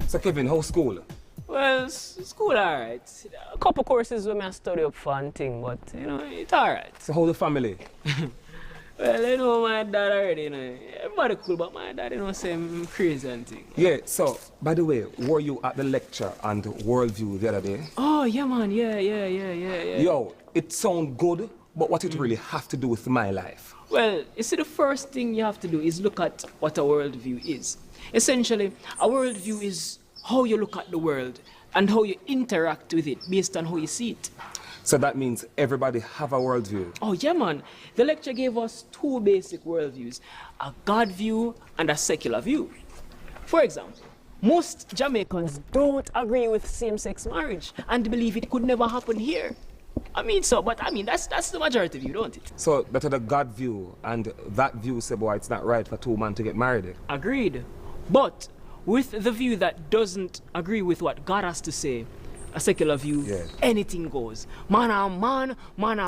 So Kevin, how's school? Well, school alright. A couple courses where I study up for and thing, but you know, it's alright. So how the family? Well, you know my dad already, you know. Everybody cool, but my dad, you know, say I'm crazy and thing. Yeah, so, by the way, were you at the lecture on the worldview the other day? Oh, yeah, man, yeah. Yo, it sounds good, but what it really have to do with my life? Well, you see, the first thing you have to do is look at what a worldview is. Essentially, a worldview is how you look at the world and how you interact with it based on how you see it. So that means everybody have a worldview? Oh, yeah, man. The lecture gave us two basic worldviews, a God view and a secular view. For example, most Jamaicans don't agree with same-sex marriage and believe it could never happen here. That's the majority view, don't it? So that is the God view, and that view say, boy, it's not right for two men to get married. Agreed. But with the view that doesn't agree with what God has to say, a secular view, anything goes. Man and man, woman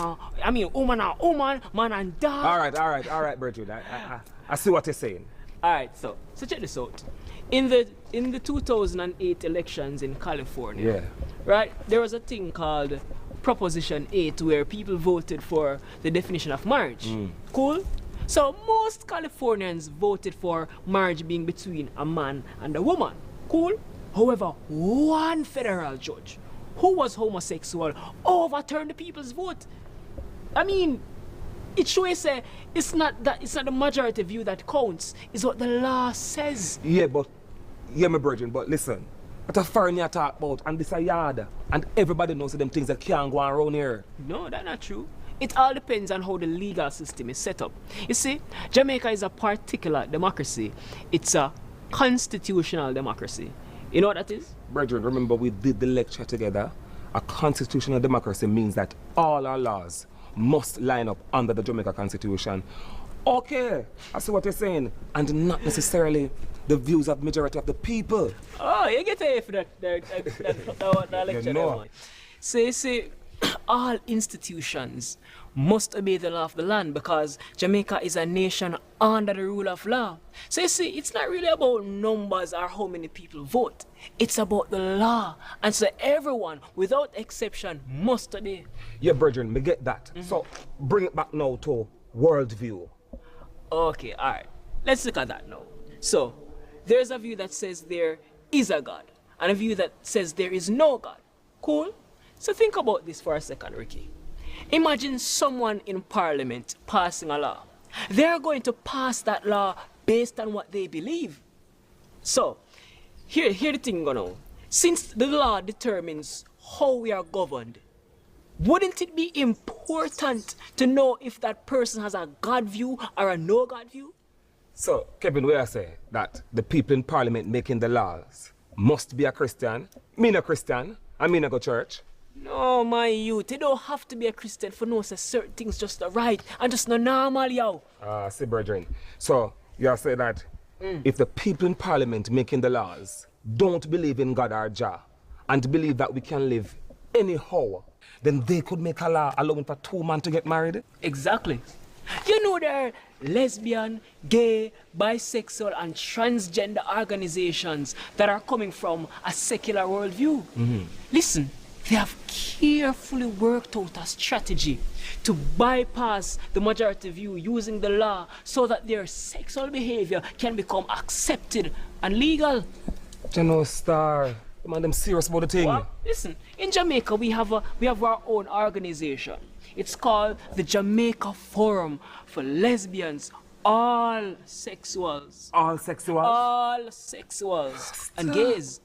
and woman, man and dog. All right, Bridget. I see what you're saying. All right, so check this out. In the 2008 elections in California, right, there was a thing called Proposition 8 where people voted for the definition of marriage. Cool? So most Californians voted for marriage being between a man and a woman. Cool? However, one federal judge who was homosexual overturned the people's vote. It shows it's not the majority view that counts, it's what the law says. Yeah, my virgin, but listen. What a foreign you talk about, and this a yard, and everybody knows them things that can't go on around here. No, that's not true. It all depends on how the legal system is set up. You see, Jamaica is a particular democracy. It's a constitutional democracy. You know what that is? Brethren, remember we did the lecture together. A constitutional democracy means that all our laws must line up under the Jamaica Constitution. Okay, I see what you're saying. And not necessarily the views of majority of the people. Oh, you get a for that lecture. You know. See, all institutions must obey the law of the land because Jamaica is a nation under the rule of law. So you see, it's not really about numbers or how many people vote. It's about the law. And so everyone, without exception, must obey. Yeah, brethren, we get that. So bring it back now to worldview. Okay, all right. Let's look at that now. So, there's a view that says there is a God, and a view that says there is no God. Cool? So think about this for a second, Ricky. Imagine someone in Parliament passing a law. They're going to pass that law based on what they believe. So, here the thing going on. Since the law determines how we are governed, wouldn't it be important to know if that person has a God view or a no God view? So, Kevin, we are saying that the people in Parliament making the laws must be a Christian. Me no Christian, I mean I go church. No, my youth, you don't have to be a Christian for no say certain things just the right and just not normal, yo. See, brethren. So, you are saying that if the people in Parliament making the laws don't believe in God or Jah and believe that we can live anyhow, then they could make a law allowing for two men to get married? Exactly. You know there are lesbian, gay, bisexual and transgender organizations that are coming from a secular worldview. Listen, they have carefully worked out a strategy to bypass the majority view using the law so that their sexual behavior can become accepted and legal. You know, Star, man, them serious about the thing. Well, listen, in Jamaica we have our own organization. It's called the Jamaica Forum for Lesbians, all sexuals. All sexuals? All sexuals and gays.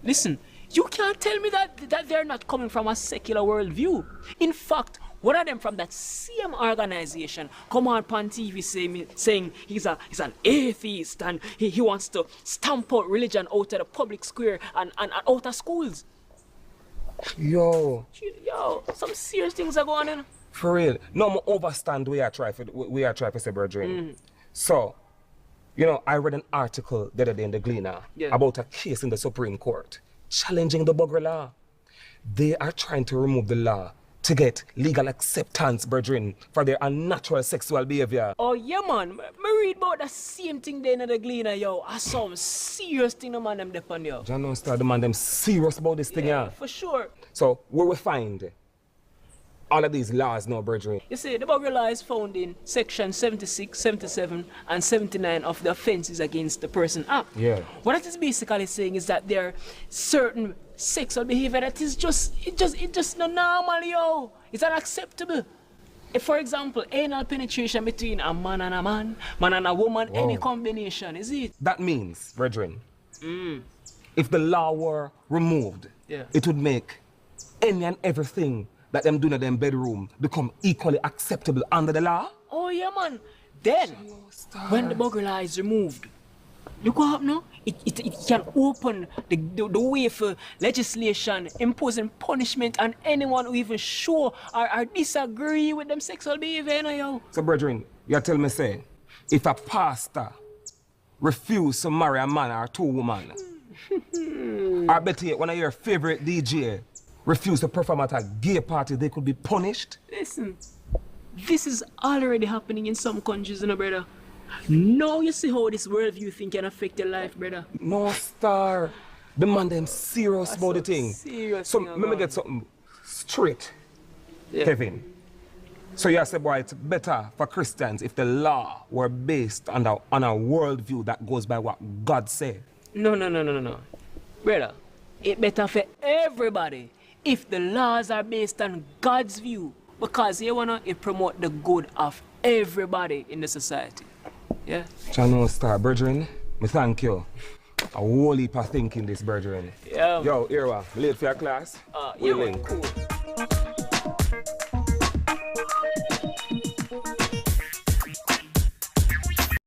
Listen, you can't tell me that they're not coming from a secular worldview. In fact, one of them from that same organization come on TV saying he's an atheist and he wants to stamp out religion out of the public square and out of schools. Yo, some serious things are going on. For real. No, I overstand we are trying to say, brethren. So, you know, I read an article the other day in the Gleaner about a case in the Supreme Court challenging the bugger law. They are trying to remove the law to get legal acceptance, brethren, for their unnatural sexual behavior. Oh yeah, man. Me read about the same thing there in the Gleaner, yo. I saw some serious thing the man them depend, yo. John don't start the man them serious about this thing, yeah. For sure. So, where we find all of these laws now, brethren? You see, the buggery law is found in section 76, 77, and 79 of the Offences Against the Person Act. Yeah. What it is basically saying is that there are certain sexual behavior that is just not normal, yo. It's unacceptable. If, for example, anal penetration between a man and a man and a woman, Whoa. any combination, is it? That means, brethren, if the law were removed, Yeah. it would make any and everything that them do in them bedroom become equally acceptable under the law. Oh yeah, man. Then, when the buggery law is removed, look what happened now? It can open the way for legislation imposing punishment on anyone who even show or disagree with them sexual behavior, you know, yo. So, brethren, you tell me, say, if a pastor refuse to marry a man or two women, or better yet, one of your favorite DJ refuse to perform at a gay party, they could be punished? Listen, this is already happening in some countries, you know, brother. Now you see how this worldview thing can affect your life, brother. No, star. The man them serious about the thing. Serious So, thing, let me man. get something straight, Yeah. Kevin. So you say, boy, it's better for Christians if the law were based on a worldview that goes by what God said. No. Brother, it better for everybody if the laws are based on God's view. Because you wanna it promote the good of everybody in the society. Yeah? Channel Star, brethren, me thank you. A whole heap of thinking this, brethren. Yeah. Yo, Irwa, late for your class? Yeah, We link. cool.